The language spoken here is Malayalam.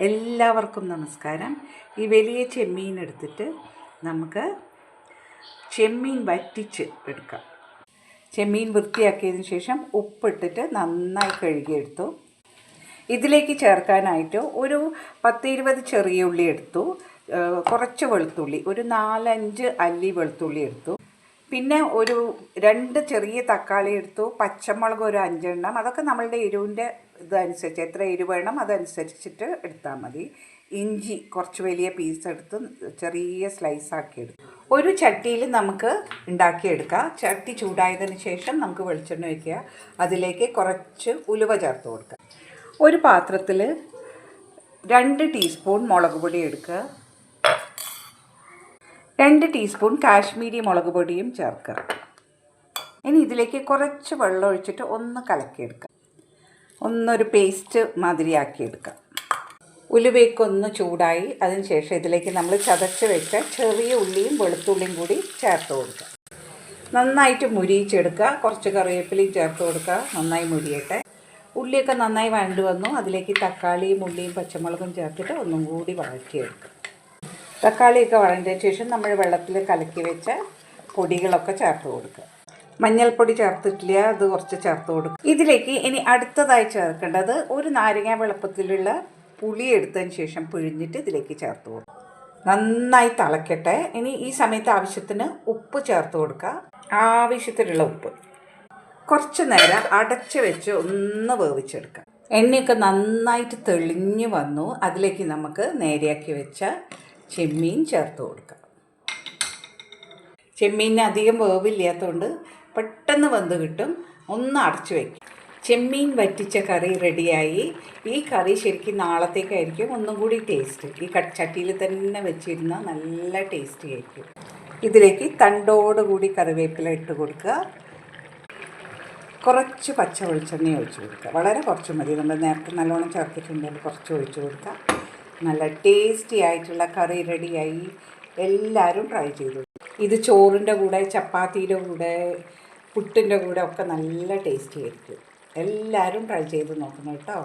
എല്ലാവർക്കും നമസ്കാരം. ഈ വലിയ ചെമ്മീൻ എടുത്തിട്ട് നമുക്ക് ചെമ്മീൻ വറ്റിച്ച് എടുക്കാം. ചെമ്മീൻ വൃത്തിയാക്കിയതിന് ശേഷം ഉപ്പിട്ടിട്ട് നന്നായി കഴുകിയെടുത്തു. ഇതിലേക്ക് ചേർക്കാനായിട്ട് ഒരു 10-20 ചെറിയ ഉള്ളി എടുത്തു, കുറച്ച് വെളുത്തുള്ളി, ഒരു 4-5 അല്ലി വെളുത്തുള്ളി എടുത്തു. പിന്നെ ഒരു 2 ചെറിയ തക്കാളി എടുത്തു, പച്ചമുളക് ഒരു 5 എണ്ണം. അതൊക്കെ നമ്മളുടെ എരിവിൻ്റെ ഇതനുസരിച്ച് എത്ര എരിവ് വേണം അതനുസരിച്ചിട്ട് എടുത്താൽ മതി. ഇഞ്ചി കുറച്ച് വലിയ പീസ് എടുത്ത് ചെറിയ സ്ലൈസാക്കി എടുത്തു. ഒരു ചട്ടിയിൽ നമുക്ക് ഉണ്ടാക്കിയെടുക്കാം. ചട്ടി ചൂടായതിന് ശേഷം നമുക്ക് വെളിച്ചെണ്ണ വയ്ക്കുക. അതിലേക്ക് കുറച്ച് ഉലുവ ചേർത്ത് കൊടുക്കുക. ഒരു പാത്രത്തിൽ 2 ടീസ്പൂൺ മുളക് പൊടി എടുക്കുക. 2 ടീസ്പൂൺ കാശ്മീരി മുളക് പൊടിയും ചേർക്കുക. ഇനി ഇതിലേക്ക് കുറച്ച് വെള്ളം ഒഴിച്ചിട്ട് ഒന്ന് കലക്കിയെടുക്കുക. ഒന്നൊരു പേസ്റ്റ് മാതിരിയാക്കിയെടുക്കുക. ഉലുവയ്ക്കൊന്ന് ചൂടായി അതിന് ശേഷം ഇതിലേക്ക് നമ്മൾ ചതച്ച് വെച്ച ചെറിയ ഉള്ളിയും വെളുത്തുള്ളിയും കൂടി ചേർത്ത് കൊടുക്കുക. നന്നായിട്ട് മുരിയിച്ചെടുക്കുക. കുറച്ച് കറിവേപ്പിലയും ചേർത്ത് കൊടുക്കുക. നന്നായി മുരിയട്ടെ. ഉള്ളിയൊക്കെ നന്നായി വഴണ്ട് വന്നു. അതിലേക്ക് തക്കാളിയും ഉള്ളിയും പച്ചമുളകും ചേർത്തിട്ട് ഒന്നും കൂടി വഴറ്റിയെടുക്കുക. തക്കാളിയൊക്കെ വഴണ്ടതിന് ശേഷം നമ്മൾ വെള്ളത്തിൽ കലക്കി വെച്ച പൊടികളൊക്കെ ചേർത്ത് കൊടുക്കുക. മഞ്ഞൾപ്പൊടി ചേർത്തിട്ടില്ല, അത് കുറച്ച് ചേർത്ത് കൊടുക്കുക. ഇതിലേക്ക് ഇനി അടുത്തതായി ചേർക്കേണ്ടത് ഒരു നാരങ്ങ വെളുപ്പത്തിലുള്ള പുളി എടുത്തതിന് ശേഷം പിഴിഞ്ഞിട്ട് ഇതിലേക്ക് ചേർത്ത് കൊടുക്കുക. നന്നായി തിളക്കട്ടെ. ഇനി ഈ സമയത്ത് ആവശ്യത്തിന് ഉപ്പ് ചേർത്ത് കൊടുക്കുക. ആവശ്യത്തിനുള്ള ഉപ്പ്. കുറച്ച് നേരം അടച്ച് വെച്ച് ഒന്ന് വേവിച്ചെടുക്കുക. എണ്ണയൊക്കെ നന്നായിട്ട് തെളിഞ്ഞ് വന്നു. അതിലേക്ക് നമുക്ക് നേരെയാക്കി വെച്ച ചെമ്മീൻ ചേർത്ത് കൊടുക്കുക. ചെമ്മീൻ അധികം വേവില്ലാത്തതുകൊണ്ട് പെട്ടെന്ന് വെന്ത് കിട്ടും. ഒന്ന് അടച്ചു വയ്ക്കും. ചെമ്മീൻ വറ്റിച്ച കറി റെഡിയായി. ഈ കറി ശരിക്കും നാളത്തേക്കായിരിക്കും ഒന്നും കൂടി ടേസ്റ്റ്. ഈ ചട്ടിയിൽ തന്നെ വെച്ചിരുന്നാൽ നല്ല ടേസ്റ്റി ആയിരിക്കും. ഇതിലേക്ക് തണ്ടോടുകൂടി കറിവേപ്പില ഇട്ട് കൊടുക്കുക. കുറച്ച് പച്ച വെളിച്ചെണ്ണ ഒഴിച്ച് കൊടുക്കുക. വളരെ കുറച്ച് മതി. നമ്മൾ നേരത്തെ നല്ലോണം ചേർത്തിട്ടുണ്ടെങ്കിൽ കുറച്ച് ഒഴിച്ച് കൊടുക്കുക. നല്ല ടേസ്റ്റി ആയിട്ടുള്ള കറി റെഡിയായി. എല്ലാവരും ട്രൈ ചെയ്തു. ഇത് ചോറിൻ്റെ കൂടെ, ചപ്പാത്തിയുടെ കൂടെ, പുട്ടിൻ്റെ കൂടെ ഒക്കെ നല്ല ടേസ്റ്റി ആയിരിക്കും. എല്ലാവരും ട്രൈ ചെയ്ത് നോക്കണം കേട്ടോ.